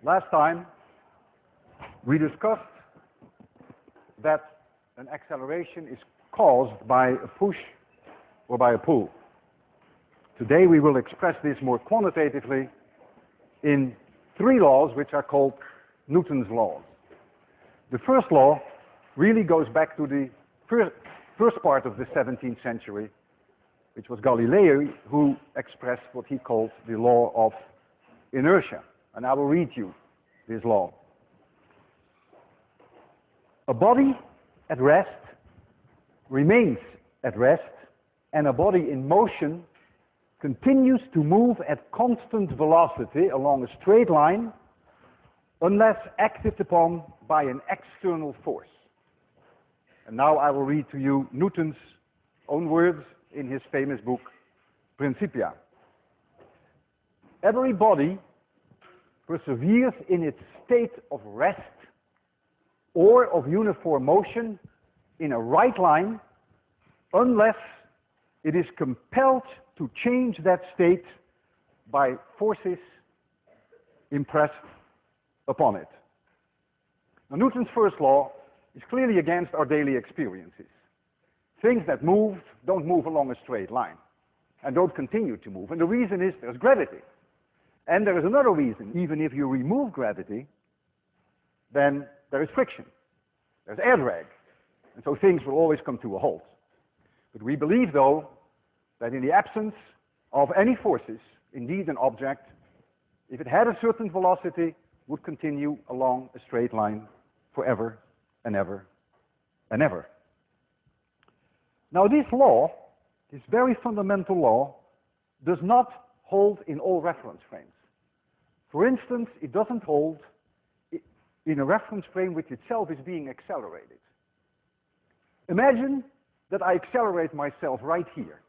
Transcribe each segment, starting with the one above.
Last time, we discussed that an acceleration is caused by a push or by a pull. Today we will express this more quantitatively in three laws which are called Newton's laws. The first law really goes back to the first part of the 17th century, which was Galileo who expressed what he called the law of inertia. And I will read you this law. A body at rest remains at rest, and a body in motion continues to move at constant velocity along a straight line unless acted upon by an external force. And now I will read to you Newton's own words in his famous book, Principia. Every body perseveres in its state of rest or of uniform motion in a right line unless it is compelled to change that state by forces impressed upon it. Now, Newton's first law is clearly against our daily experiences. Things that move don't move along a straight line and don't continue to move. And the reason is there's gravity. And there is another reason. Even if you remove gravity, then there is friction. There's air drag. And so things will always come to a halt. But we believe, though, that in the absence of any forces, indeed an object, if it had a certain velocity, would continue along a straight line forever and ever and ever. Now this law, this very fundamental law, does not hold in all reference frames. For instance, it doesn't hold in a reference frame which itself is being accelerated. Imagine that I accelerate myself right here.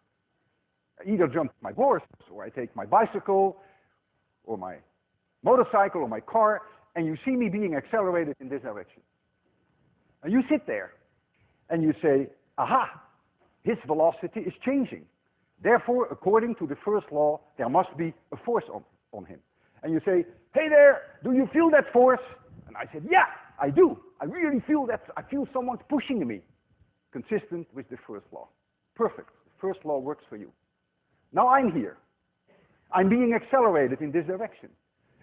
I either jump my horse, or I take my bicycle, or my motorcycle, or my car, and you see me being accelerated in this direction. And you sit there, and you say, aha, his velocity is changing. Therefore, according to the first law, there must be a force on him. And you say, hey there, do you feel that force? And I said, yeah, I do. I really feel that. I feel someone's pushing me. Consistent with the first law. Perfect. The first law works for you. Now I'm here. I'm being accelerated in this direction.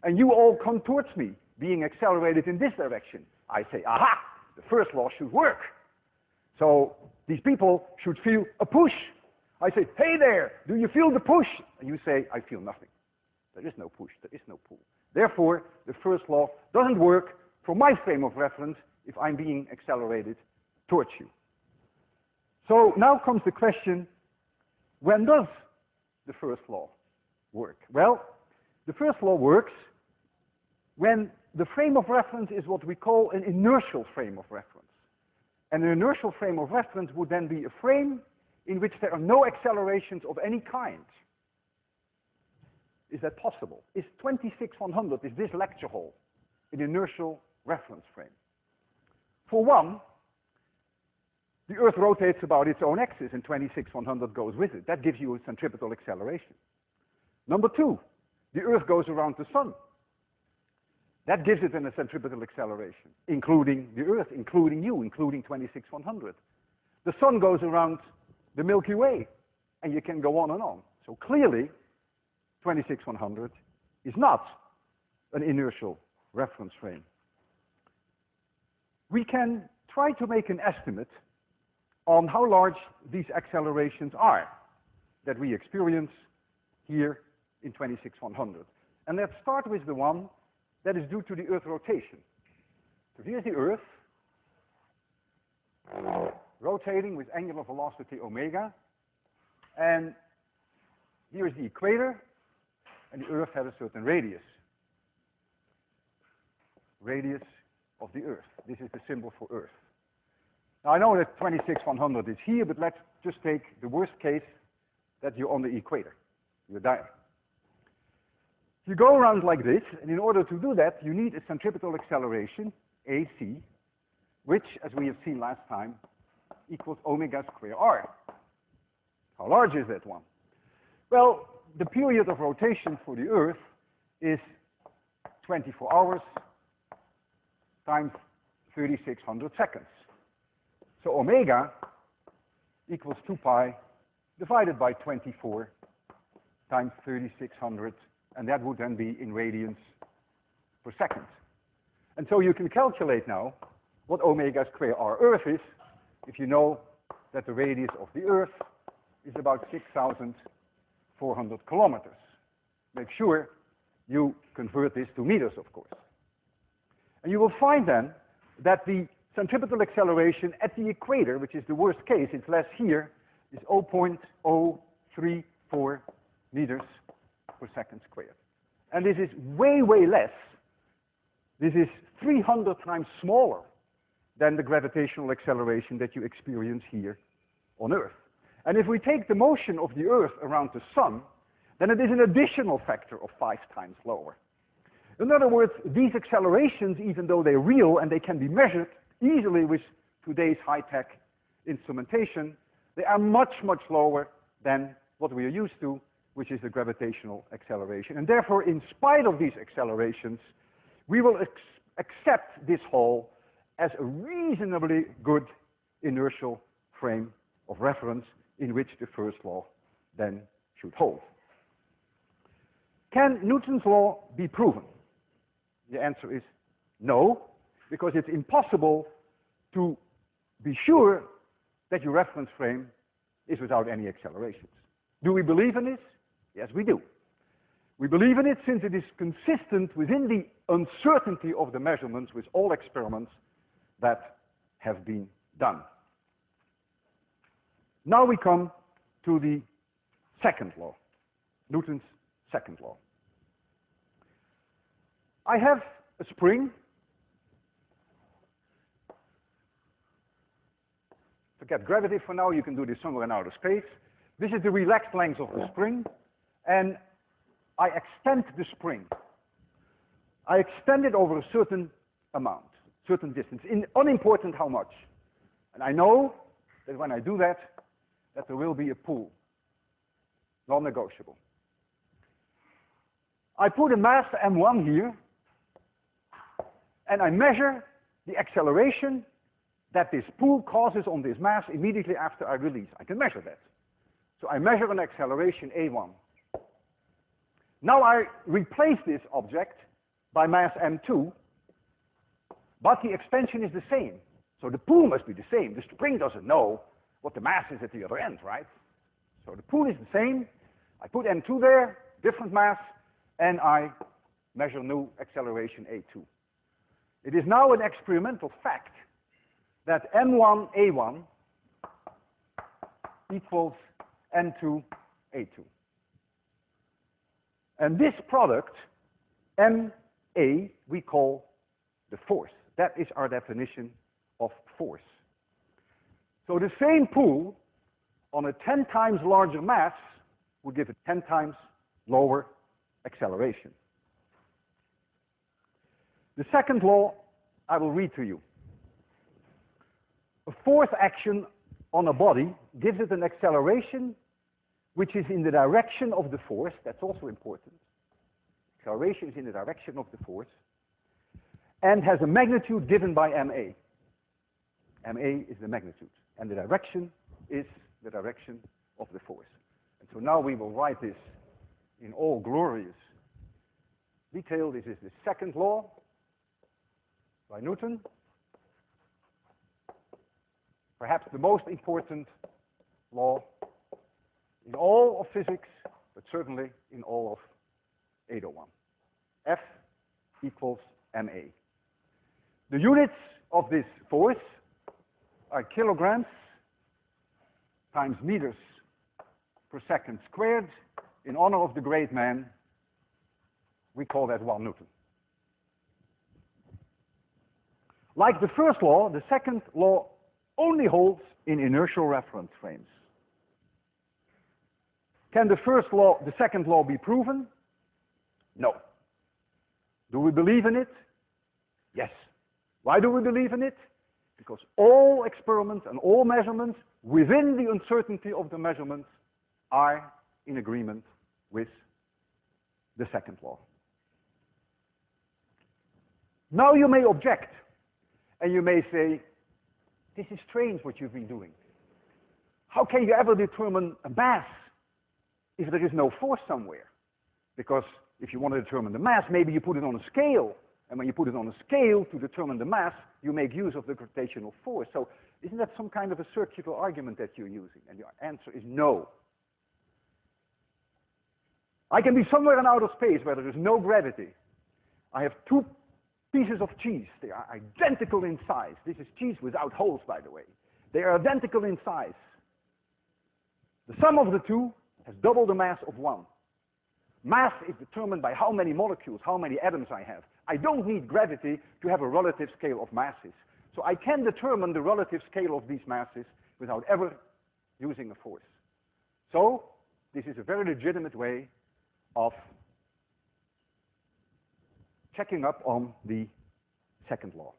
And you all come towards me, being accelerated in this direction. I say, aha, the first law should work. So these people should feel a push. I say, hey there, do you feel the push? And you say, I feel nothing. There is no push, there is no pull. Therefore, the first law doesn't work for my frame of reference if I'm being accelerated towards you. So now comes the question, when does the first law work? Well, the first law works when the frame of reference is what we call an inertial frame of reference. And an inertial frame of reference would then be a frame in which there are no accelerations of any kind. Is that possible? Is 26100, is this lecture hall, an inertial reference frame? For one, the Earth rotates about its own axis and 26100 goes with it. That gives you a centripetal acceleration. Number two, the Earth goes around the Sun. That gives it a centripetal acceleration, including the Earth, including you, including 26100. The Sun goes around the Milky Way, and you can go on and on. So clearly, 26100 is not an inertial reference frame. We can try to make an estimate on how large these accelerations are that we experience here in 26100. And let's start with the one that is due to the Earth rotation. So here's the Earth, rotating with angular velocity omega, and here is the equator, and the Earth has a certain radius. Radius of the Earth. This is the symbol for Earth. Now I know that 26100 is here, but let's just take the worst case that you're on the equator. You're there. You go around like this, and in order to do that, you need a centripetal acceleration, AC, which, as we have seen last time, equals omega square r. How large is that one? Well, the period of rotation for the Earth is 24 hours times 3600 seconds. So omega equals 2 pi divided by 24 times 3600, and that would then be in radians per second. And so you can calculate now what omega square r Earth is if you know that the radius of the Earth is about 6,400 kilometers. Make sure you convert this to meters, of course. And you will find then that the centripetal acceleration at the equator, which is the worst case, it's less here, is 0.034 meters per second squared. And this is way, way less. This is 300 times smaller than the gravitational acceleration that you experience here on Earth. And if we take the motion of the Earth around the Sun, then it is an additional factor of 5 times lower. In other words, these accelerations, even though they're real and they can be measured easily with today's high-tech instrumentation, they are much, much lower than what we are used to, which is the gravitational acceleration. And therefore, in spite of these accelerations, we will accept this Hall as a reasonably good inertial frame of reference in which the first law then should hold. Can Newton's law be proven? The answer is no, because it's impossible to be sure that your reference frame is without any accelerations. Do we believe in this? Yes, we do. We believe in it since it is consistent within the uncertainty of the measurements with all experiments that have been done. Now we come to the second law, Newton's second law. I have a spring. Forget gravity for now, you can do this somewhere in outer space. This is the relaxed length of the spring, and I extend the spring. I extend it over a certain amount, certain distance, unimportant how much. And I know that when I do that, that there will be a pull, non-negotiable. I put a mass m1 here, and I measure the acceleration that this pull causes on this mass immediately after I release. I can measure that. So I measure an acceleration a1. Now I replace this object by mass m2, but the extension is the same. So the pull must be the same. The spring doesn't know what the mass is at the other end, right? So the pull is the same. I put m2 there, different mass, and I measure new acceleration a2. It is now an experimental fact that m1 a1 equals m2 a2. And this product, ma, we call the force. That is our definition of force. So the same pull on a 10 times larger mass would give a 10 times lower acceleration. The second law I will read to you. A force action on a body gives it an acceleration which is in the direction of the force. That's also important. Acceleration is in the direction of the force and has a magnitude given by ma. Ma is the magnitude, and the direction is the direction of the force. And so now we will write this in all glorious detail. This is the second law by Newton. Perhaps the most important law in all of physics, but certainly in all of 801. F equals ma. The units of this force are kilograms times meters per second squared. In honor of the great man, we call that 1 Newton. Like the first law, the second law only holds in inertial reference frames. Can the second law be proven? No. Do we believe in it? Yes. Why do we believe in it? Because all experiments and all measurements within the uncertainty of the measurements are in agreement with the second law. Now you may object, and you may say, this is strange what you've been doing. How can you ever determine a mass if there is no force somewhere? Because if you want to determine the mass, maybe you put it on a scale. And when you put it on a scale to determine the mass, you make use of the gravitational force. So isn't that some kind of a circular argument that you're using? And the answer is no. I can be somewhere in outer space where there is no gravity. I have two pieces of cheese. They are identical in size. This is cheese without holes, by the way. They are identical in size. The sum of the two has double the mass of one. Mass is determined by how many molecules, how many atoms I have. I don't need gravity to have a relative scale of masses. So I can determine the relative scale of these masses without ever using a force. So this is a very legitimate way of checking up on the second law.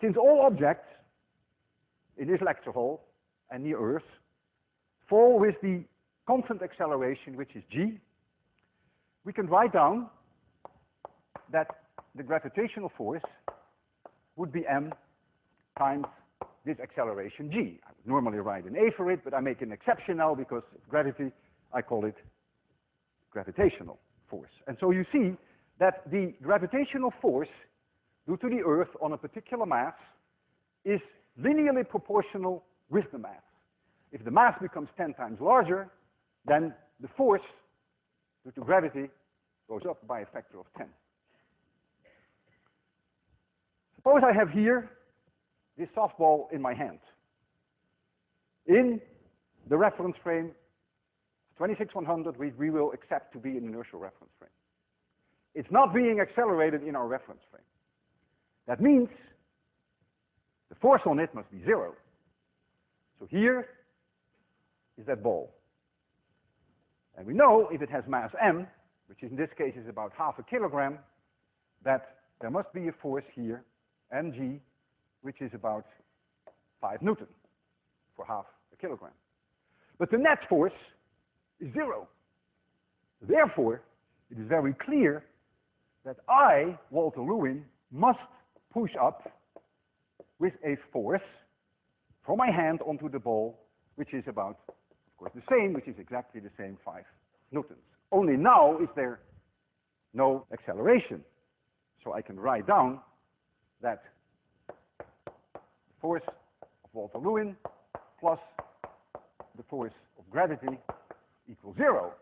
Since all objects in this lecture hall and near Earth fall with the constant acceleration, which is g, we can write down that the gravitational force would be m times this acceleration g. I would normally write an a for it, but I make an exception now because of gravity. I call it gravitational force. And so you see that the gravitational force due to the Earth on a particular mass is linearly proportional with the mass. If the mass becomes 10 times larger, then the force due to gravity goes up by a factor of 10. Suppose I have here this softball in my hand. In the reference frame 26100, we will accept to be an inertial reference frame. It's not being accelerated in our reference frame. That means the force on it must be 0. So here is that ball. And we know if it has mass m, which in this case is about half a kilogram, that there must be a force here, mg, which is about 5 Newton for half a kilogram. But the net force is 0. Therefore, it is very clear that I, Walter Lewin, must push up with a force from my hand onto the ball, which is about, of course, the same, which is exactly the same 5 newtons. Only now is there no acceleration. So I can write down that the force of Walter Lewin plus the force of gravity equals 0.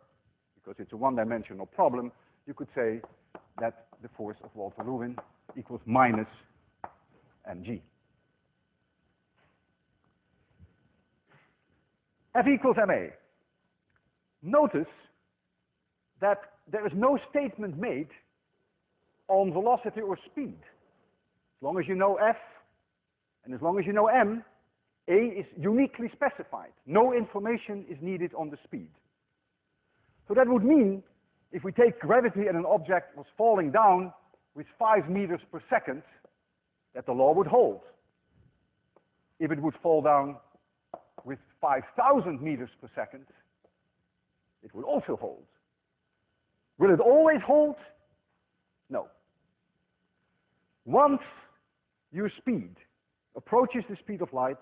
Because it's a one-dimensional problem, you could say that the force of Walter Lewin equals minus mg. F equals ma. Notice that there is no statement made on velocity or speed. As long as you know f, and as long as you know m, a is uniquely specified. No information is needed on the speed. So that would mean if we take gravity and an object was falling down with 5 meters per second, that the law would hold. If it would fall down with 5,000 meters per second, it would also hold. Will it always hold? No. Once your speed approaches the speed of light,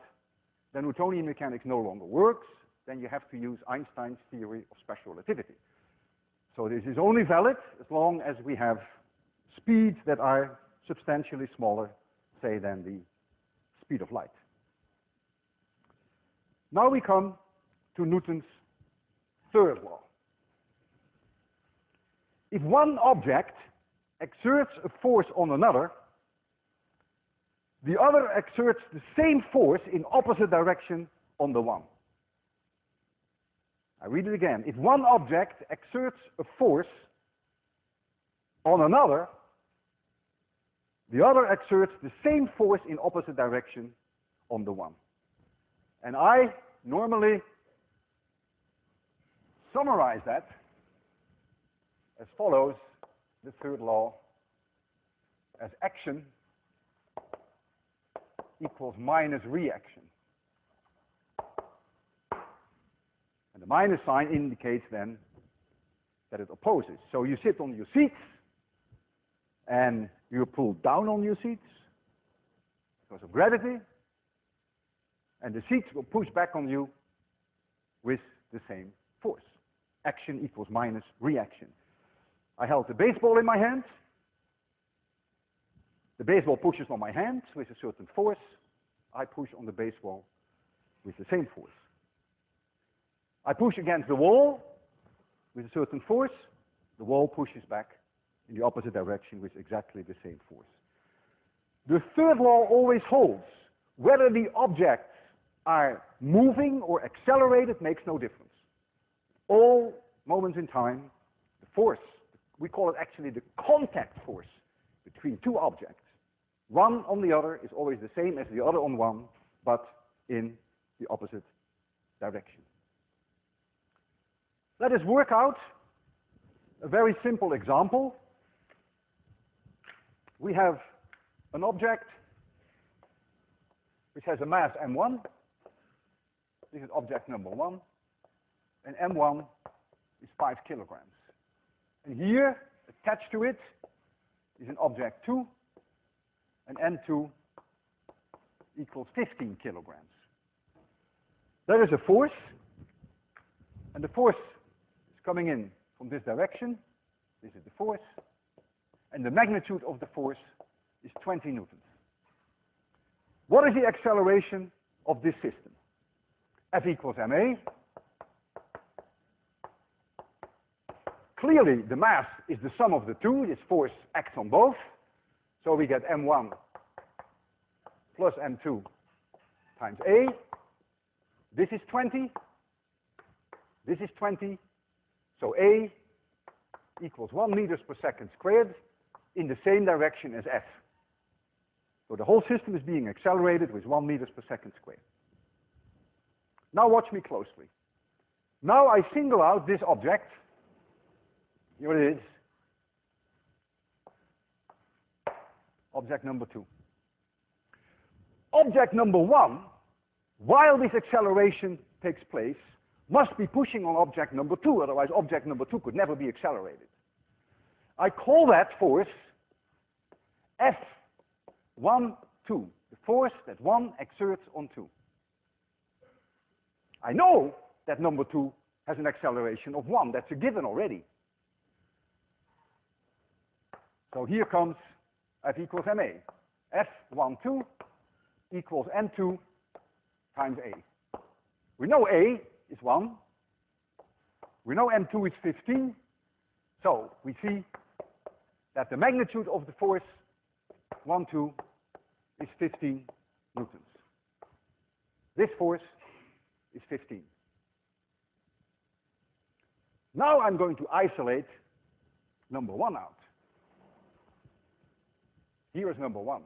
then Newtonian mechanics no longer works. Then you have to use Einstein's theory of special relativity. So this is only valid as long as we have speeds that are substantially smaller, say, than the speed of light. Now we come to Newton's third law. If one object exerts a force on another, the other exerts the same force in opposite direction on the one. I read it again. If one object exerts a force on another, the other exerts the same force in opposite direction on the one. And I normally summarize that as follows, the third law, as action equals minus reaction. And the minus sign indicates then that it opposes. So you sit on your seats, and you pull down on your seats because of gravity, and the seats will push back on you with the same force. Action equals minus reaction. I held the baseball in my hand. The baseball pushes on my hand with a certain force. I push on the baseball with the same force. I push against the wall with a certain force. The wall pushes back in the opposite direction with exactly the same force. The third law always holds. Whether the objects are moving or accelerated makes no difference. All moments in time, the force, we call it actually the contact force between two objects. One on the other is always the same as the other on one, but in the opposite direction. Let us work out a very simple example. We have an object which has a mass m1. This is object number 1. And m1 is 5 kilograms. And here, attached to it, is an object 2. And m2 equals 15 kilograms. There is a force. And the force is coming in from this direction. This is the force. And the magnitude of the force is 20 newtons. What is the acceleration of this system? F equals ma. Clearly, the mass is the sum of the two. This force acts on both. So we get m1 plus m2 times a. This is 20. This is 20. So a equals 1 meters per second squared in the same direction as f. So the whole system is being accelerated with 1 meters per second squared. Now watch me closely. Now I single out this object. Here it is. Object number 2. Object number 1, while this acceleration takes place, must be pushing on object number 2, otherwise object number 2 could never be accelerated. I call that force F1, 2, the force that 1 exerts on 2. I know that number 2 has an acceleration of 1. That's a given already. So here comes F equals ma. F1, 2 equals m2 times a. We know a is 1. We know m2 is 15. So we see that the magnitude of the force 1, 2 is 15 newtons. This force is 15. Now I'm going to isolate number 1 out. Here is number 1.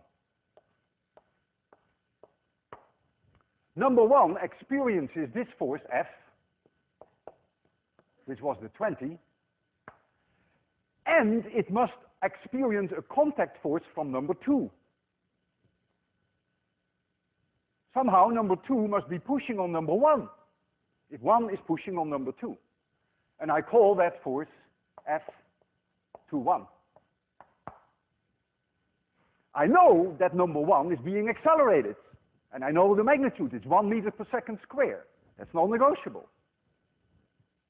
Number 1 experiences this force F, which was the 20, and it must experience a contact force from number 2. Somehow number 2 must be pushing on number 1, if 1 is pushing on number 2. And I call that force F21. I know that number 1 is being accelerated, and I know the magnitude. It's 1 meter per second square. That's non-negotiable.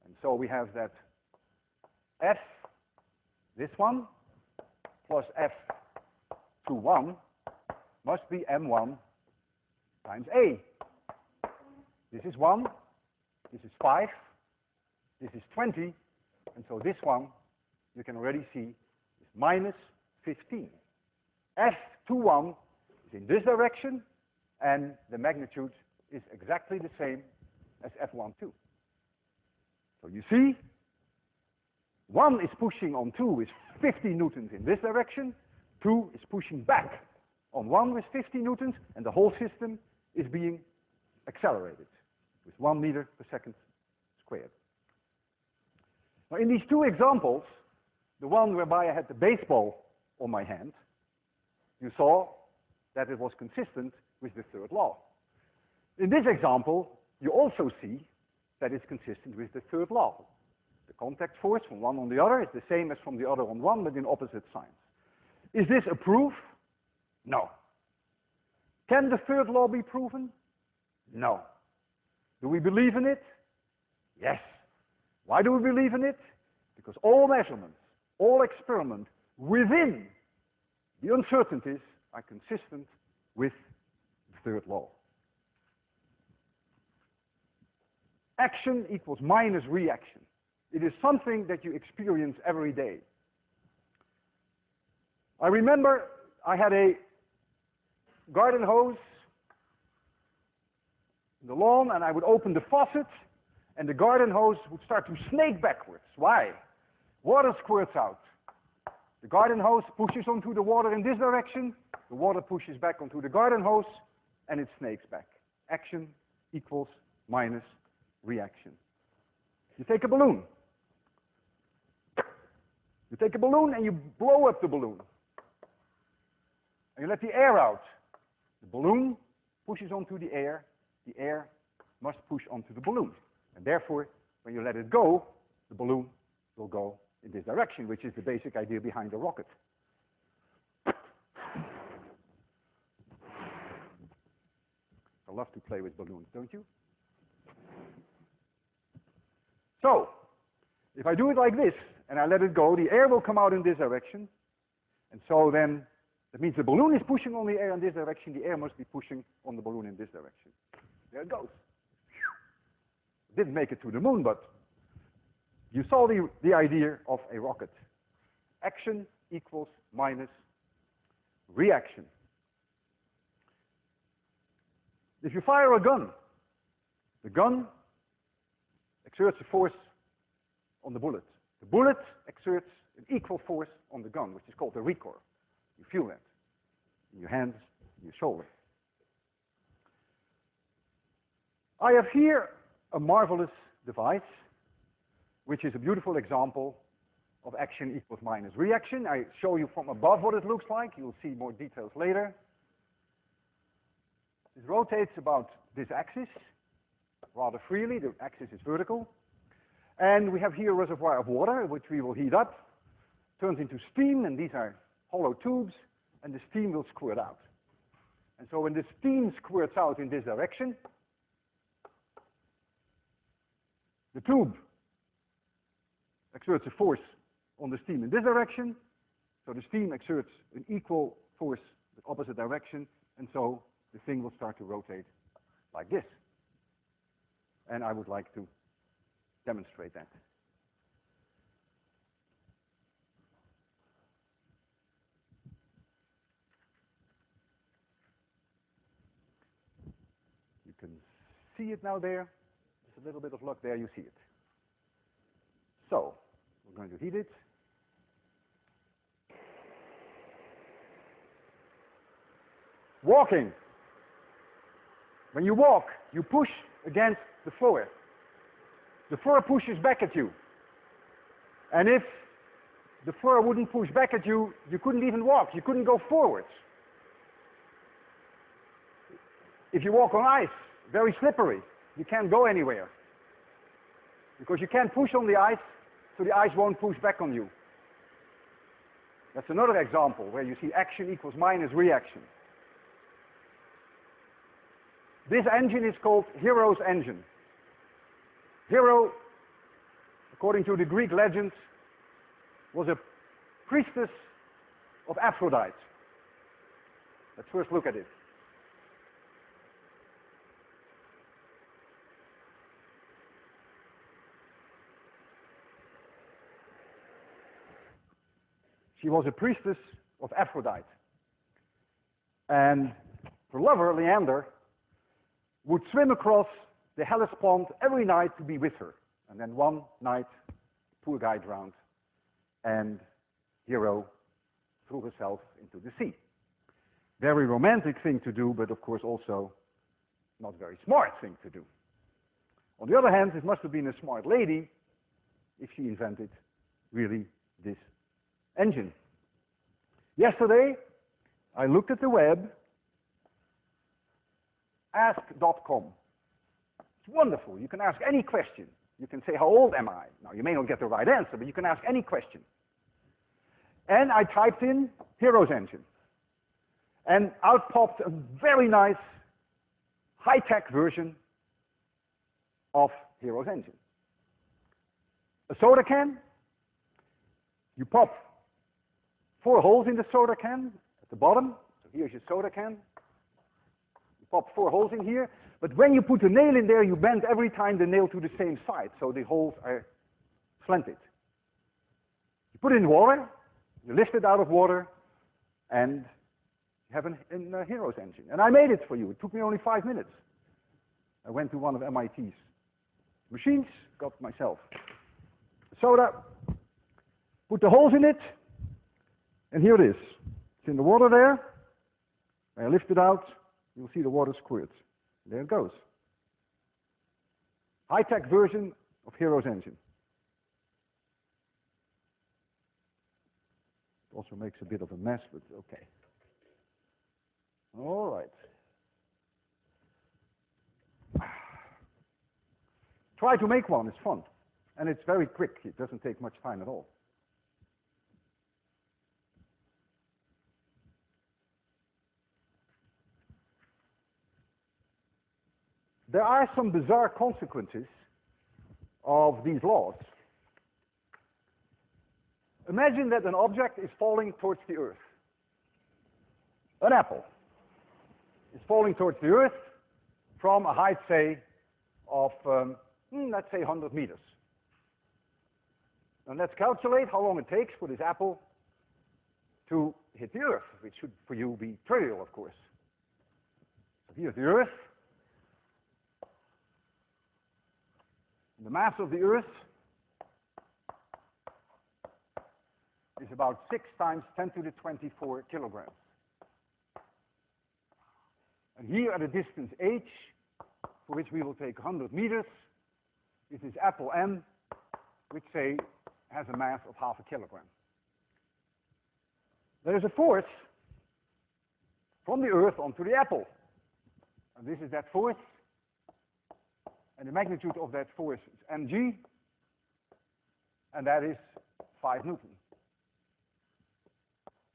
And so we have that F, this one, plus F21 must be m1 times a. This is 1, this is 5, this is 20, and so this one, you can already see, is minus 15. F21 is in this direction, and the magnitude is exactly the same as F12. So you see, 1 is pushing on 2 with 50 newtons in this direction, 2 is pushing back on 1 with 50 newtons, and the whole system is being accelerated with 1 meter per second squared. Now in these two examples, the one whereby I had the baseball on my hand, you saw that it was consistent with the third law. In this example, you also see that it's consistent with the third law. The contact force from one on the other is the same as from the other on one, but in opposite signs. Is this a proof? No. Can the third law be proven? No. Do we believe in it? Yes. Why do we believe in it? Because all measurements, all experiments within the uncertainties are consistent with the third law. Action equals minus reaction. It is something that you experience every day. I remember I had a garden hose in the lawn, and I would open the faucet, and the garden hose would start to snake backwards. Why? Water squirts out. The garden hose pushes onto the water in this direction, the water pushes back onto the garden hose, and it snakes back. Action equals minus reaction. You take a balloon. You take a balloon and you blow up the balloon. And you let the air out. The balloon pushes onto the air must push onto the balloon. And therefore, when you let it go, the balloon will go in this direction, which is the basic idea behind a rocket. I love to play with balloons, don't you? So, if I do it like this, and I let it go, the air will come out in this direction. And so then, that means the balloon is pushing on the air in this direction, the air must be pushing on the balloon in this direction. There it goes. Didn't make it to the moon, but you saw the idea of a rocket. Action equals minus reaction. If you fire a gun, the gun exerts a force on the bullet. The bullet exerts an equal force on the gun, which is called the recoil. You feel that in your hands, in your shoulder. I have here a marvelous device, which is a beautiful example of action equals minus reaction. I show you from above what it looks like. You'll see more details later. It rotates about this axis rather freely. The axis is vertical. And we have here a reservoir of water, which we will heat up. Turns into steam, and these are hollow tubes, and the steam will squirt out. And so when the steam squirts out in this direction, the tube exerts a force on the steam in this direction, so the steam exerts an equal force in the opposite direction, and so the thing will start to rotate like this. And I would like to demonstrate that. You can see it now there. There's a little bit of luck there, you see it. So, we're going to heat it. Walking. When you walk, you push against the floor. The floor pushes back at you. And if the floor wouldn't push back at you, you couldn't even walk. You couldn't go forwards. If you walk on ice, very slippery, you can't go anywhere. Because you can't push on the ice, so the ice won't push back on you. That's another example where you see action equals minus reaction. This engine is called Hero's engine. Hero, according to the Greek legends, was a priestess of Aphrodite. Let's first look at it. She was a priestess of Aphrodite. And her lover, Leander, would swim across the Hellespont every night to be with her. And then one night, poor guy drowned, and Hero threw herself into the sea. Very romantic thing to do, but of course also not very smart thing to do. On the other hand, it must have been a smart lady if she invented really this engine. Yesterday, I looked at the web, ask.com. It's wonderful. You can ask any question. You can say, how old am I? Now, you may not get the right answer, but you can ask any question. And I typed in Hero's engine. And out popped a very nice, high-tech version of Hero's engine. A soda can. You pop 4 holes in the soda can at the bottom. So here's your soda can. You pop 4 holes in here. But when you put a nail in there, you bend every time the nail to the same side. So the holes are slanted. You put it in water. You lift it out of water. And you have a Hero's engine. And I made it for you. It took me only 5 minutes. I went to one of MIT's machines, got myself a soda, put the holes in it, and here it is. It's in the water there. When I lift it out, you'll see the water squirt. There it goes. High-tech version of Hero's engine. It also makes a bit of a mess, but okay. All right. Try to make one, it's fun. And it's very quick, it doesn't take much time at all. There are some bizarre consequences of these laws. Imagine that an object is falling towards the earth. An apple is falling towards the earth from a height, say, of, let's say 100 meters. And let's calculate how long it takes for this apple to hit the earth, which should for you be trivial, of course. So here's the earth. The mass of the earth is about 6 times 10 to the 24 kilograms. And here at a distance h, for which we will take 100 meters, is this apple M, which, say, has a mass of half a kilogram. There is a force from the earth onto the apple. And this is that force. And the magnitude of that force is mg. And that is 5 Newton.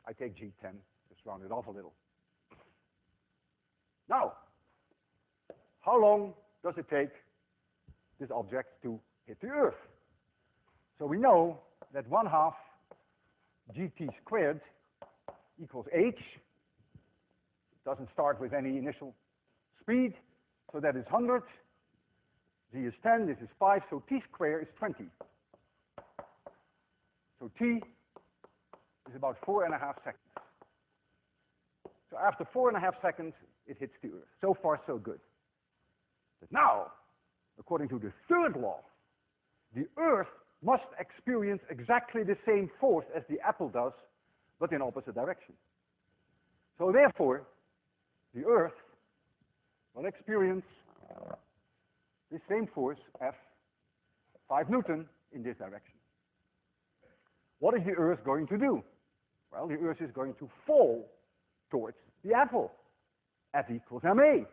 I take G10, just round it off a little. Now, how long does it take this object to hit the earth? So we know that 1/2 gt squared equals h. It doesn't start with any initial speed, so that is 100. G is 10, this is 5, so t squared is 20. So t is about 4.5 seconds. So after 4.5 seconds, it hits the earth. So far, so good. But now, according to the third law, the earth must experience exactly the same force as the apple does, but in opposite direction. So therefore, the earth will experience the same force, F, 5 Newton, in this direction. What is the earth going to do? Well, the earth is going to fall towards the apple. F equals ma.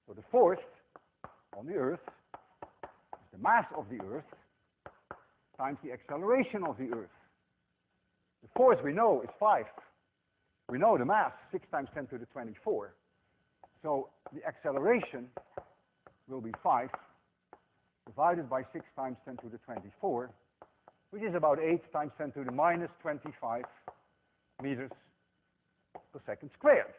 So the force on the earth is the mass of the earth times the acceleration of the earth. The force we know is 5. We know the mass, 6 times 10 to the 24. So the acceleration will be 5 divided by 6 times 10 to the 24, which is about 8 times 10 to the minus 25 meters per second squared.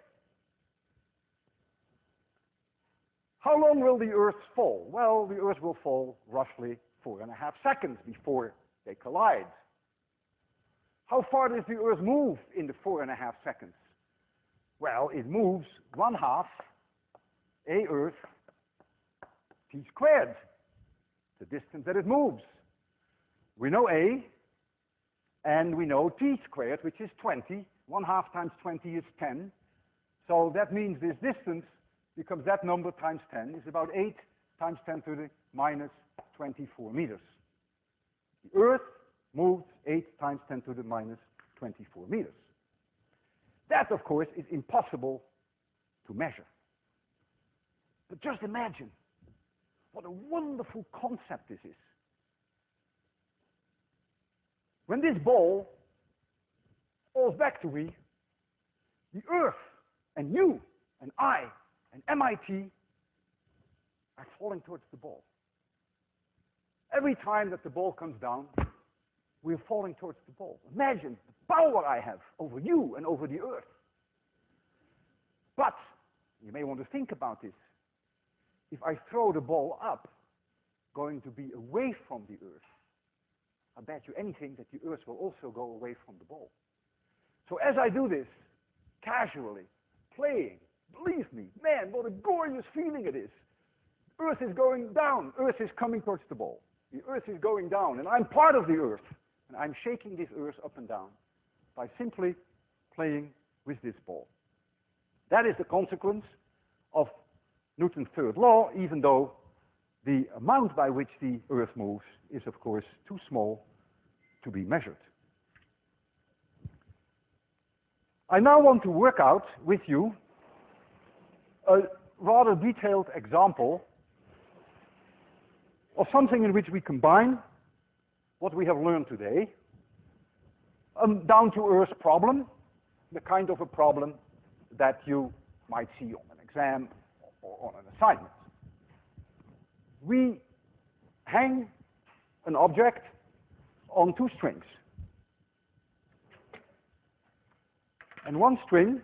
How long will the earth fall? Well, the earth will fall roughly 4.5 seconds before they collide. How far does the earth move in the 4.5 seconds? Well, it moves 1/2 a earth t squared, the distance that it moves. We know a, and we know t squared, which is 20. 1/2 times 20 is 10. So that means this distance becomes that number times 10 is about 8 times 10 to the minus 24 meters. The earth moved 8 times 10 to the minus 24 meters. That, of course, is impossible to measure. But just imagine, What a wonderful concept this is. When this ball falls back to me, the Earth and you and I and MIT are falling towards the ball. Every time that the ball comes down, we're falling towards the ball. Imagine the power I have over you and over the Earth. But you may want to think about this. If I throw the ball up, going to be away from the Earth, I bet you anything that the Earth will also go away from the ball. So as I do this, casually, playing, believe me, man, what a gorgeous feeling it is. Earth is going down, Earth is coming towards the ball. The Earth is going down, and I'm part of the Earth. And I'm shaking this Earth up and down by simply playing with this ball. That is the consequence of Newton's third law, even though the amount by which the Earth moves is, of course, too small to be measured. I now want to work out with you a rather detailed example of something in which we combine what we have learned today, a down-to-earth problem, the kind of a problem that you might see on an exam or on an assignment. We hang an object on two strings. And one string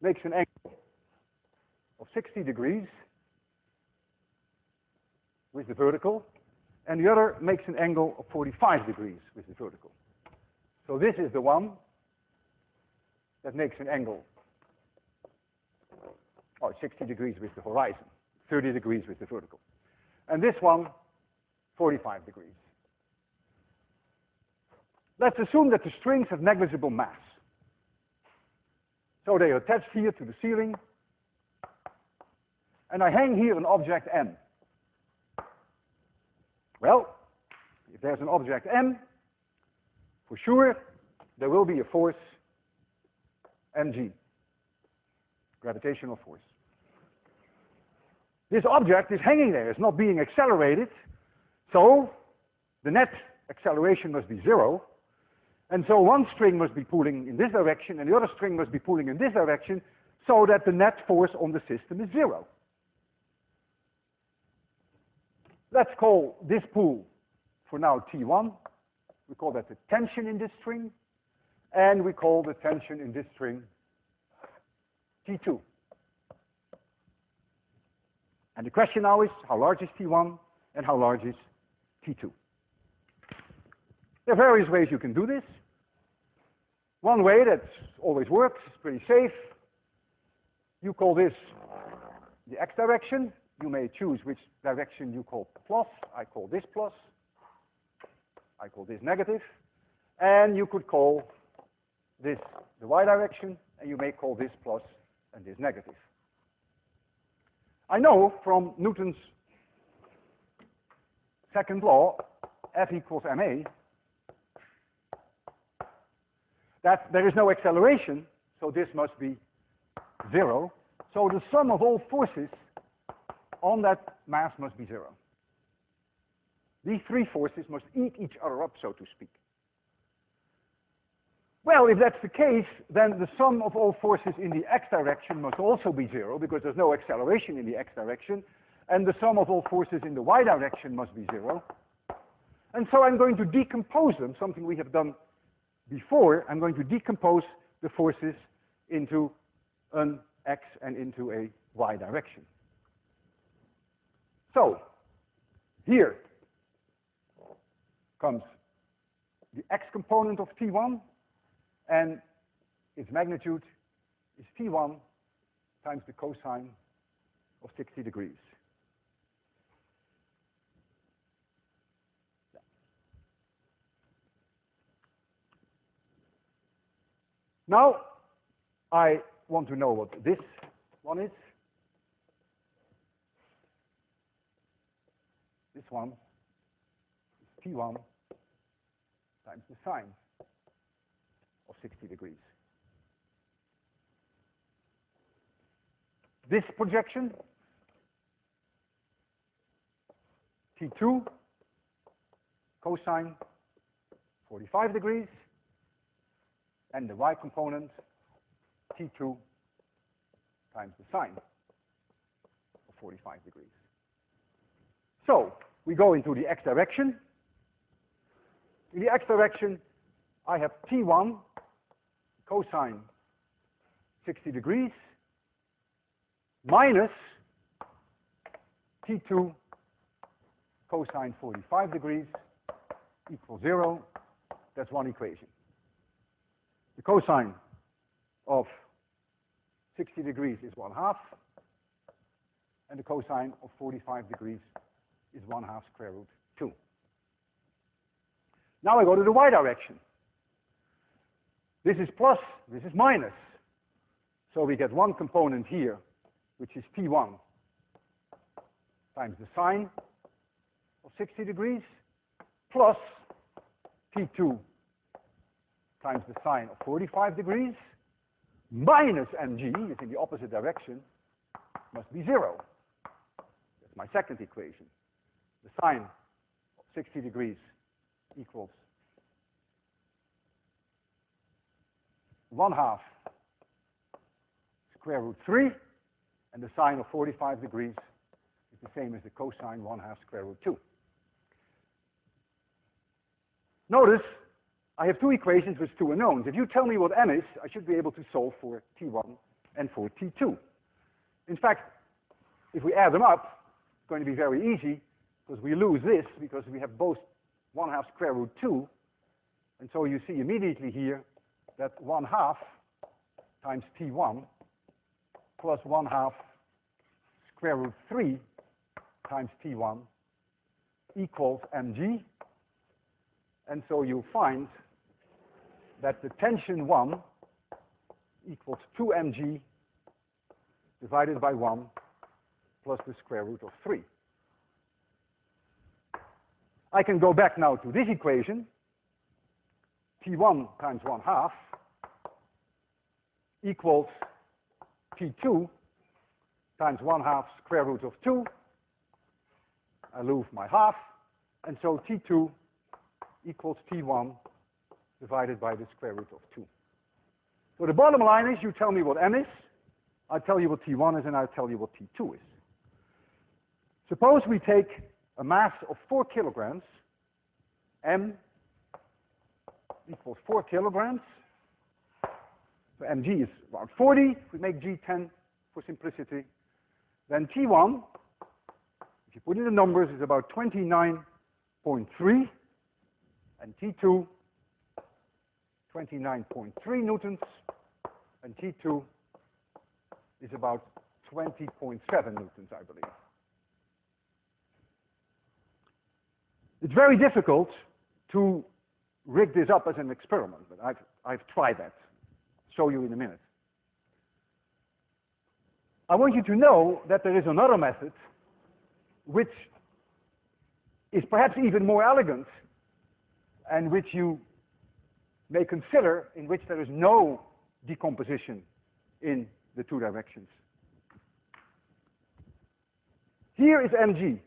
makes an angle of 60 degrees with the vertical, and the other makes an angle of 45 degrees with the vertical. So this is the one that makes an angle, 60 degrees with the horizon, 30 degrees with the vertical. And this one, 45 degrees. Let's assume that the strings have negligible mass. So they are attached here to the ceiling, and I hang here an object M. Well, if there's an object M, for sure there will be a force mg, gravitational force. This object is hanging there, it's not being accelerated, so the net acceleration must be zero, and so one string must be pulling in this direction and the other string must be pulling in this direction, so that the net force on the system is zero. Let's call this pull for now T1. We call that the tension in this string, and we call the tension in this string T2. And the question now is, how large is T1 and how large is T2? There are various ways you can do this. One way that always works, is pretty safe. You call this the x direction. You may choose which direction you call plus. I call this plus. I call this negative. And you could call this the y direction, and you may call this plus and this negative. I know from Newton's second law, F equals ma, that there is no acceleration, so this must be zero. So the sum of all forces on that mass must be zero. These three forces must eat each other up, so to speak. Well, if that's the case, then the sum of all forces in the x direction must also be zero, because there's no acceleration in the x direction, and the sum of all forces in the y direction must be zero. And so I'm going to decompose them, something we have done before. I'm going to decompose the forces into an x and into a y direction. So, here comes the x component of T1, and its magnitude is T1 times the cosine of 60 degrees. Now, I want to know what this one is. This one is T1 times the sine of 60 degrees. This projection T2 cosine 45 degrees, and the y component T2 times the sine of 45 degrees. So we go into the x direction. In the x direction, I have T1 cosine 60 degrees minus T2 cosine 45 degrees equals 0. That's one equation. The cosine of 60 degrees is 1/2, and the cosine of 45 degrees is 1/2 square root 2. Now I go to the y direction. This is plus, this is minus. So we get one component here, which is T1 times the sine of 60 degrees, plus T2 times the sine of 45 degrees, minus mg, is in the opposite direction, must be 0. That's my second equation. The sine of 60 degrees equals 1/2 square root 3, and the sine of 45 degrees is the same as the cosine 1/2 square root 2. Notice I have two equations with two unknowns. If you tell me what m is, I should be able to solve for T1 and for T2. In fact, if we add them up, it's going to be very easy, because we lose this, because we have both 1/2 square root 2, and so you see immediately here that 1/2 times T1 plus 1/2 square root 3 times T1 equals mg, and so you find that the tension 1 equals 2 mg divided by 1 plus the square root of 3. I can go back now to this equation. T1 times 1/2 equals T2 times 1/2 square root of 2. I lose my half, and so T2 equals T1 divided by the square root of 2. So the bottom line is, you tell me what m is, I tell you what T1 is, and I tell you what T2 is. Suppose we take a mass of 4 kilograms, m equals 4 kilograms. So mg is about 40. If we make g 10 for simplicity, then T1, if you put in the numbers, is about 29.3, and T2, 29.3 newtons, and T2 is about 20.7 newtons, I believe. It's very difficult to rig this up as an experiment, but I've tried that. Show you in a minute. I want you to know that there is another method which is perhaps even more elegant, and which you may consider, in which there is no decomposition in the two directions. Here is mg.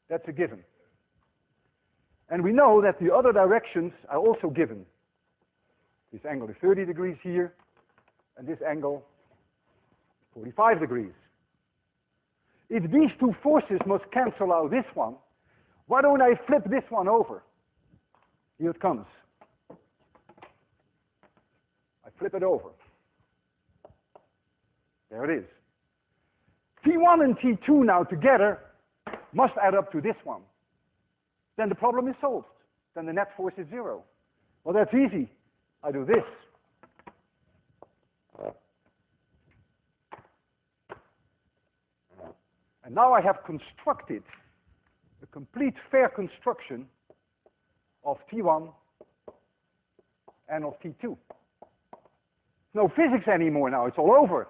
That's a given. And we know that the other directions are also given. This angle is 30 degrees here, and this angle is 45 degrees. If these two forces must cancel out this one, why don't I flip this one over? Here it comes. I flip it over. There it is. T1 and T2 now together must add up to this one. Then the problem is solved. Then the net force is 0. Well, that's easy. I do this. And now I have constructed a complete fair construction of T1 and of T2. No physics anymore now. It's all over.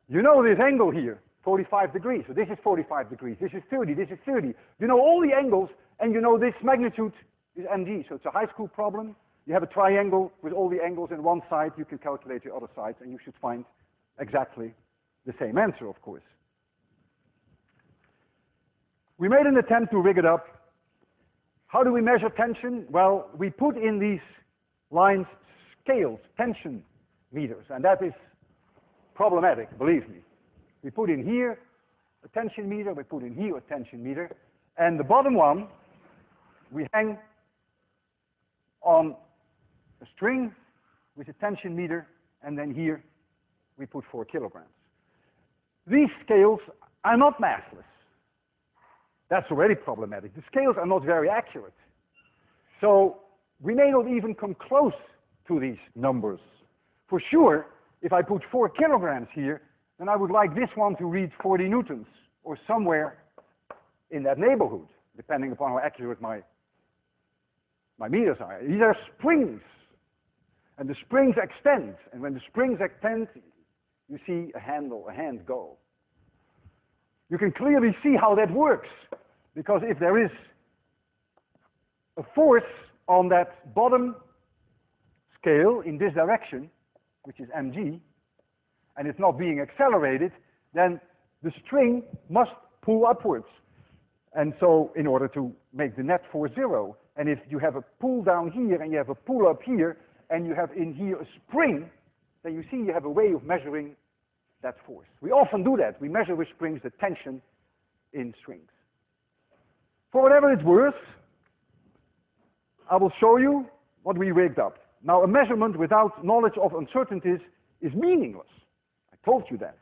You know this angle here, 45 degrees. So this is 45 degrees. This is 30. This is 30. You know all the angles, and you know this magnitude is mg. So it's a high school problem. You have a triangle with all the angles in one side. You can calculate your other sides, and you should find exactly the same answer, of course. We made an attempt to rig it up. How do we measure tension? Well, we put in these lines scales, tension meters, and that is problematic, believe me. We put in here a tension meter, we put in here a tension meter, and the bottom one we hang on a string with a tension meter, and then here we put 4 kilograms. These scales are not massless. That's already problematic. The scales are not very accurate. So we may not even come close to these numbers. For sure, if I put 4 kilograms here, then I would like this one to read 40 newtons, or somewhere in that neighborhood, depending upon how accurate my meters are. These are springs, and the springs extend, and when the springs extend, you see a hand go. You can clearly see how that works, because if there is a force on that bottom scale in this direction, which is mg, and it's not being accelerated, then the string must pull upwards. And so in order to make the net force 0, and if you have a pull down here and you have a pull up here, and you have in here a spring, then you see you have a way of measuring that force. We often do that. We measure with springs the tension in strings. For whatever it's worth, I will show you what we rigged up. Now, a measurement without knowledge of uncertainties is meaningless. I told you that.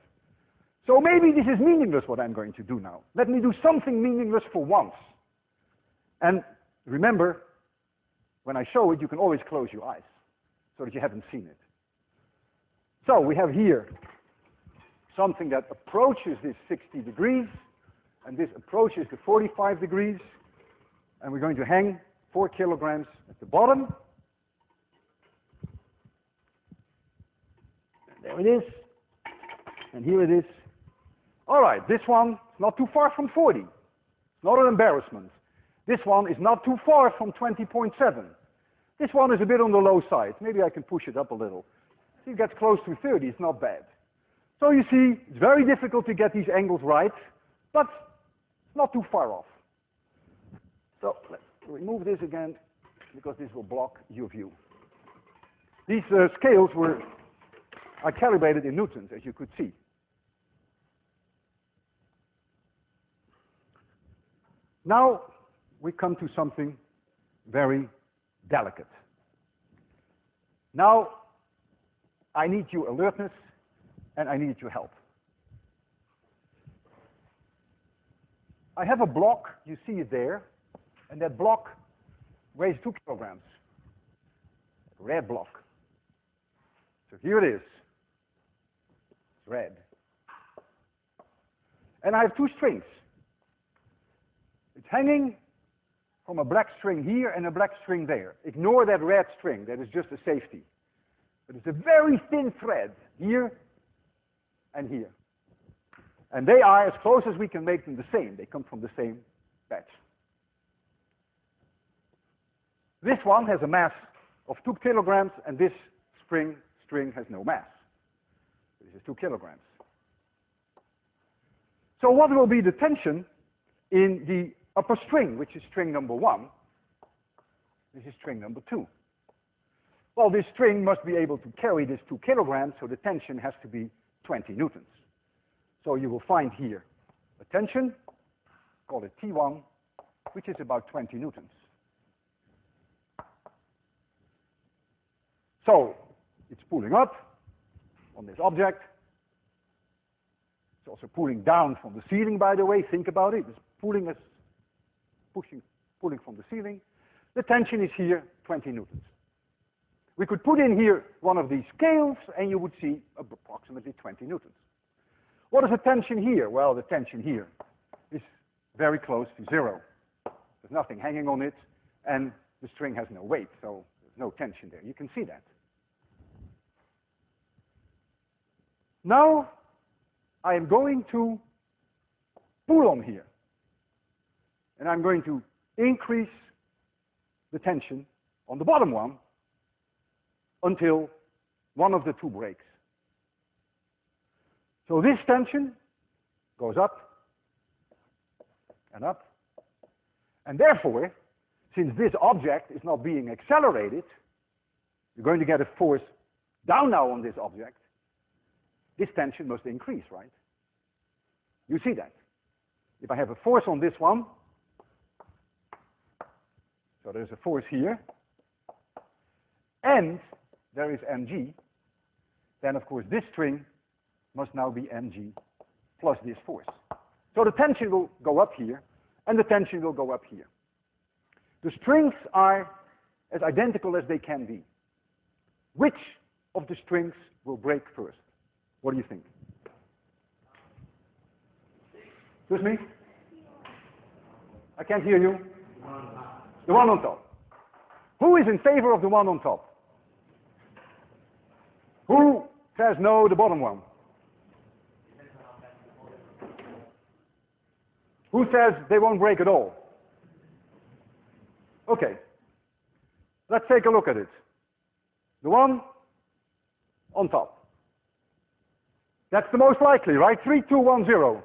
So maybe this is meaningless, what I'm going to do now. Let me do something meaningless for once. And remember, when I show it, you can always close your eyes so that you haven't seen it. So we have here something that approaches this 60 degrees, and this approaches the 45 degrees, and we're going to hang 4 kilograms at the bottom. There it is, and here it is. All right, this one is not too far from 40. It's not an embarrassment. This one is not too far from 20.7. This one is a bit on the low side. Maybe I can push it up a little. See, it gets close to 30. It's not bad. So you see, it's very difficult to get these angles right, but it's not too far off. So let's remove this again, because this will block your view. These scales are calibrated in newtons, as you could see. Now we come to something very delicate. Now I need your alertness and I need your help. I have a block, you see it there, and that block weighs 2 kilograms. A red block. So here it is. It's red. And I have 2 strings. It's hanging from a black string here and a black string there. Ignore that red string, that is just a safety. But it's a very thin thread here and here. And they are, as close as we can make them, the same. They come from the same batch. This one has a mass of 2 kilograms, and this string has no mass. This is 2 kilograms. So what will be the tension in the upper string, which is string number 1? This is string number 2. Well, this string must be able to carry this 2 kilograms, so the tension has to be 20 newtons. So you will find here a tension, call it T1, which is about 20 newtons. So it's pulling up on this object. It's also pulling down from the ceiling, by the way. Think about it. It's pulling from the ceiling. The tension is here, 20 newtons. We could put in here one of these scales, and you would see approximately 20 newtons. What is the tension here? Well, the tension here is very close to 0. There's nothing hanging on it, and the string has no weight, so there's no tension there. You can see that. Now, I am going to pull on here, and I'm going to increase the tension on the bottom one until one of the 2 breaks. So this tension goes up and up. And therefore, since this object is not being accelerated, you're going to get a force down now on this object. This tension must increase, right? You see that. If I have a force on this one, so there's a force here, and there is mg, then of course this string must now be mg plus this force. So the tension will go up here, and the tension will go up here. The strings are as identical as they can be. Which of the strings will break first? What do you think? Excuse me? I can't hear you. The one on top. Who is in favor of the one on top? Who says no, the bottom one? Who says they won't break at all? Okay. Let's take a look at it. The one on top. That's the most likely, right? 3, 2, 1, 0.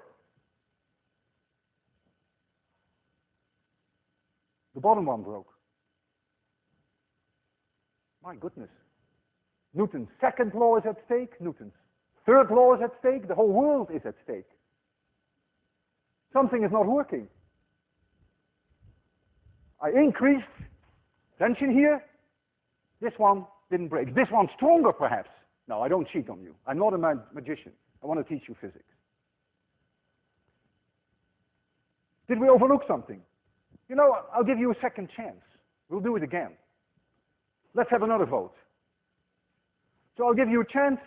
The bottom one broke. My goodness. Newton's second law is at stake. Newton's third law is at stake. The whole world is at stake. Something is not working. I increased tension here. This one didn't break. This one's stronger, perhaps. No, I don't cheat on you. I'm not a magician. I want to teach you physics. Did we overlook something? You know, I'll give you a second chance. We'll do it again. Let's have another vote. So I'll give you a chance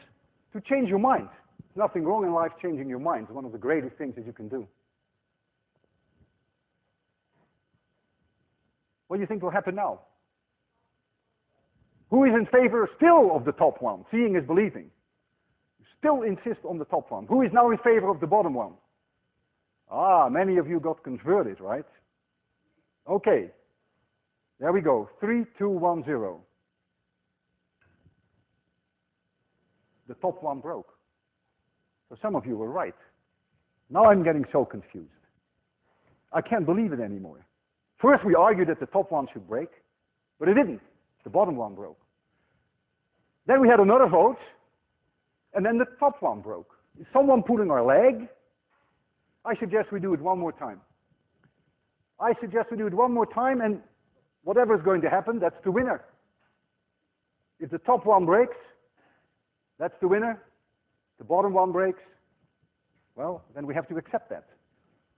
to change your mind. There's nothing wrong in life changing your mind. It's one of the greatest things that you can do. What do you think will happen now? Who is in favor still of the top one? Seeing is believing. You still insist on the top one. Who is now in favor of the bottom one? Ah, many of you got converted, right? Okay. There we go. 3, 2, 1, 0. The top one broke. So some of you were right. Now I'm getting so confused. I can't believe it anymore. First we argued that the top one should break, but it didn't. The bottom one broke. Then we had another vote, and then the top one broke. Is someone pulling our leg? I suggest we do it one more time. I suggest we do it one more time, and whatever is going to happen, that's the winner. If the top one breaks, that's the winner. The bottom one breaks, well, then we have to accept that.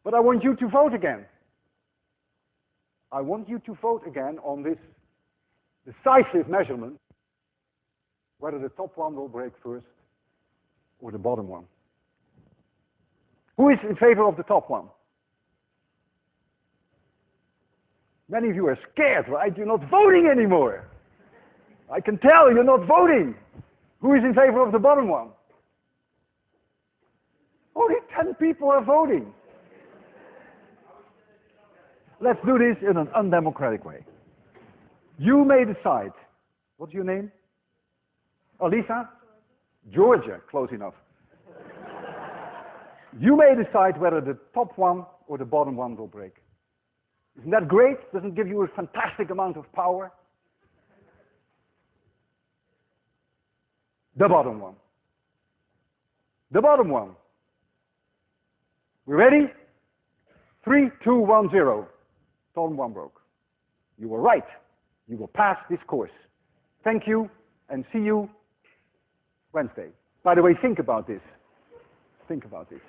But I want you to vote again. I want you to vote again on this decisive measurement, whether the top one will break first or the bottom one. Who is in favor of the top one? Many of you are scared, right? You're not voting anymore. I can tell you're not voting. Who is in favor of the bottom one? Only 10 people are voting. Let's do this in an undemocratic way. You may decide. What's your name? Oh, Lisa? Georgia, close enough. You may decide whether the top one or the bottom one will break. Isn't that great? Doesn't it give you a fantastic amount of power? The bottom one. The bottom one. We ready? 3, 2, 1, 0. Bottom one broke. You were right. You will pass this course. Thank you, and see you Wednesday. By the way, think about this. Think about this.